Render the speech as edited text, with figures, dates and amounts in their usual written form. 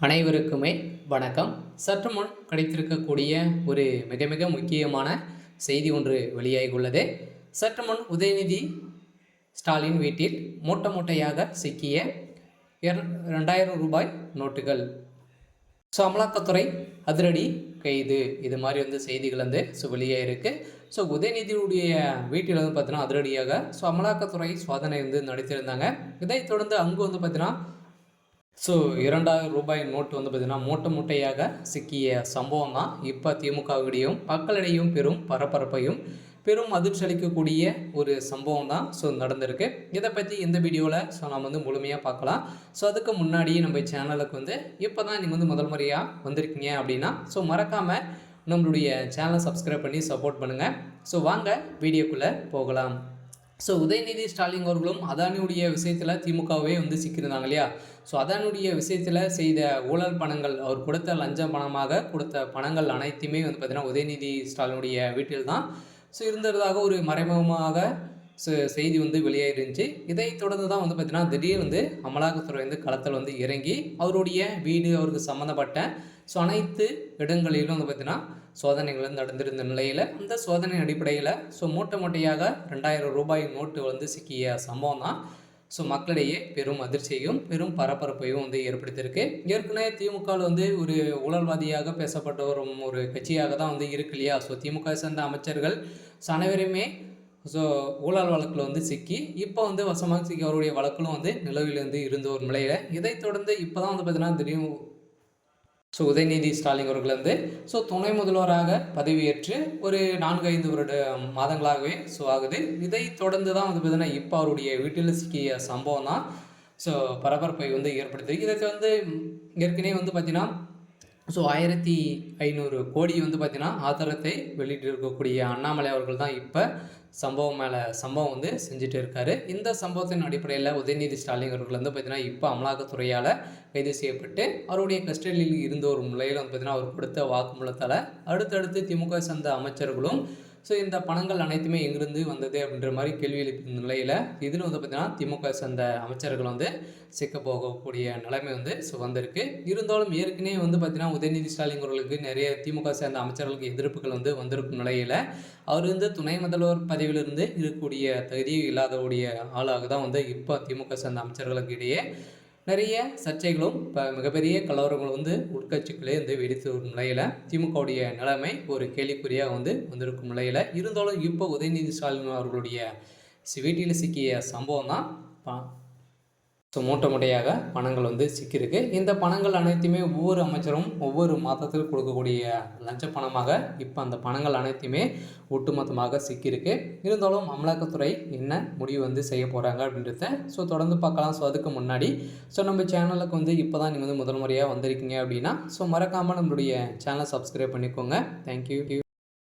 அனைவருக்குமே வணக்கம். சற்று முன் கிடைத்திருக்கக்கூடிய ஒரு மிக மிக முக்கியமான செய்தி ஒன்று வெளியாகியுள்ளது. சற்று முன் உதயநிதி ஸ்டாலின் வீட்டில் மூட்டை மூட்டையாக சிக்கிய 2000 நோட்டுகள். அமலாக்கத்துறை அதிரடி கைது, இது மாதிரி செய்திகள் வெளியாகிருக்கு. உதயநிதியுடைய வீட்டில் பார்த்தீங்கன்னா அதிரடியாக அமலாக்கத்துறை சோதனை நடத்தியிருந்தாங்க. இதைத் தொடர்ந்து அங்கு பார்த்தீங்கன்னா 2000 நோட்டு பார்த்தீங்கன்னா மூட்டை மூட்டையாக சிக்கிய சம்பவம் தான் இப்போ திமுகவிடையும் மக்களிடையும் பெரும் பரபரப்பையும் பெரும் அதிர்ச்சி அளிக்கக்கூடிய ஒரு சம்பவம் தான் நடந்திருக்கு. இதை பற்றி இந்த வீடியோவில் நம்ம முழுமையாக பார்க்கலாம். அதுக்கு முன்னாடி நம்ம சேனலுக்கு இப்போ தான் நீங்கள் முதல் முறையாக வந்திருக்கீங்க அப்படின்னா மறக்காமல் நம்மளுடைய சேனலை சப்ஸ்கிரைப் பண்ணி சப்போர்ட் பண்ணுங்கள். வாங்க வீடியோக்குள்ளே போகலாம். உதயநிதி ஸ்டாலின் அவர்களும் அதானியுடைய விஷயத்தில் திமுகவே சிக்கியிருந்தாங்க இல்லையா. அதானுடைய விஷயத்தில் செய்த ஊழல் பணங்கள், அவர் கொடுத்த லஞ்ச பணமாக கொடுத்த பணங்கள் அனைத்துமே பார்த்திங்கன்னா உதயநிதி ஸ்டாலினுடைய வீட்டில் தான் இருந்ததாக ஒரு மறைமுகமாக செய்தி வெளியாகிருந்துச்சு. இதை தொடர்ந்து தான் பார்த்திங்கன்னா திடீர் அமலாக்கத்துறை களத்தில் இறங்கி அவருடைய வீடு, அவருக்கு சம்மந்தப்பட்ட அனைத்து இடங்களிலும் பார்த்திங்கன்னா சோதனைகள் நடந்திருந்த நிலையில் அந்த சோதனை அடிப்படையில் மூட்டை மூட்டையாக 2000 நோட்டு சிக்கிய சம்பவம் தான் மக்களிடையே பெரும் அதிர்ச்சியையும் பெரும் பரபரப்பையும் ஏற்படுத்தியிருக்கு. ஏற்கனவே திமுகவில் ஒரு ஊழல்வாதியாக பேசப்பட்ட ஒரு கட்சியாக தான் இருக்கு இல்லையா. திமுக சேர்ந்த அமைச்சர்கள் அனைவருமே ஊழல் வழக்கில் சிக்கி இப்போ வசமாக சிக்கி அவருடைய வழக்கிலும் நிலவில் இருந்த ஒரு நிலையில் இதைத் தொடர்ந்து இப்போ தான் பார்த்தீங்கன்னா திடீர்னு உதயநிதி ஸ்டாலின் அவர்கள் துணை முதல்வராக பதவியேற்று ஒரு 4-5 மாதங்களாகவே ஆகுது. இதை தொடர்ந்து தான் பார்த்தீங்கன்னா இப்போ அவருடைய வீட்டில் சிக்கிய சம்பவம் தான் பரபரப்பை ஏற்படுத்தி. இதை ஏற்கனவே பார்த்தீங்கன்னா 1500 கோடி பார்த்தீங்கன்னா ஆதாரத்தை வெளியிட்டு இருக்கக்கூடிய அண்ணாமலை அவர்கள் தான் இப்போ சம்பவம் மேலே சம்பவம் செஞ்சுட்டு இருக்காரு. இந்த சம்பவத்தின் அடிப்படையில் உதயநிதி ஸ்டாலின் அவர்கள் பார்த்தீங்கன்னா இப்போ அமலாக்கத்துறையால் கைது செய்யப்பட்டு அவருடைய கஸ்டடியில் இருந்த ஒரு நிலையில் பார்த்தீங்கன்னா அவர் கொடுத்த வாக்குமூலத்தால் அடுத்தடுத்து திமுக சேர்ந்த அமைச்சர்களும் இந்த பணங்கள் அனைத்துமே எங்கிருந்து வந்தது அப்படின்ற மாதிரி கேள்வி எழுப்பின நிலையில் இதில் பார்த்தீங்கன்னா திமுக சேர்ந்த அமைச்சர்கள் சிக்க போகக்கூடிய நிலைமை வந்திருக்கு. இருந்தாலும் ஏற்கனவே பார்த்தீங்கன்னா உதயநிதி ஸ்டாலின் அவர்களுக்கு நிறைய திமுக சேர்ந்த அமைச்சர்களுக்கு எதிர்ப்புகள் வந்திருக்கும் நிலையில் அவர் துணை முதல்வர் பதவியிலிருந்து இருக்கக்கூடிய தகுதியும் இல்லாதவுடைய ஆளாக தான் இப்போ திமுக சேர்ந்த அமைச்சர்களுக்கு இடையே நிறைய சர்ச்சைகளும் இப்போ மிகப்பெரிய கலவரங்களும் உட்கட்சிகளே வெடித்து ஒரு நிலையில் திமுகவுடைய நிலைமை ஒரு கேள்விக்குறியாக வந்திருக்கும் நிலையில் இருந்தாலும் இப்போ உதயநிதி ஸ்டாலின் அவர்களுடைய வீட்டில் சிக்கிய சம்பவம் தான் மூட்டை மூட்டையாக பணங்கள் சிக்கியிருக்கு. இந்த பணங்கள் அனைத்துமே ஒவ்வொரு அமைச்சரும் ஒவ்வொரு மாதத்தில் கொடுக்கக்கூடிய லஞ்ச பணமாக இப்போ அந்த பணங்கள் அனைத்துமே ஒட்டுமொத்தமாக சிக்கியிருக்கு. இருந்தாலும் அமலாக்கத்துறை என்ன முடிவு செய்ய போகிறாங்க அப்படின்றத தொடர்ந்து பார்க்கலாம். அதுக்கு முன்னாடி நம்ம சேனலுக்கு இப்போ தான் நீங்கள் முதல் முறையாக வந்திருக்கீங்க அப்படின்னா மறக்காமல் நம்மளுடைய சேனலை சப்ஸ்கிரைப் பண்ணிக்கோங்க. தேங்க்யூ.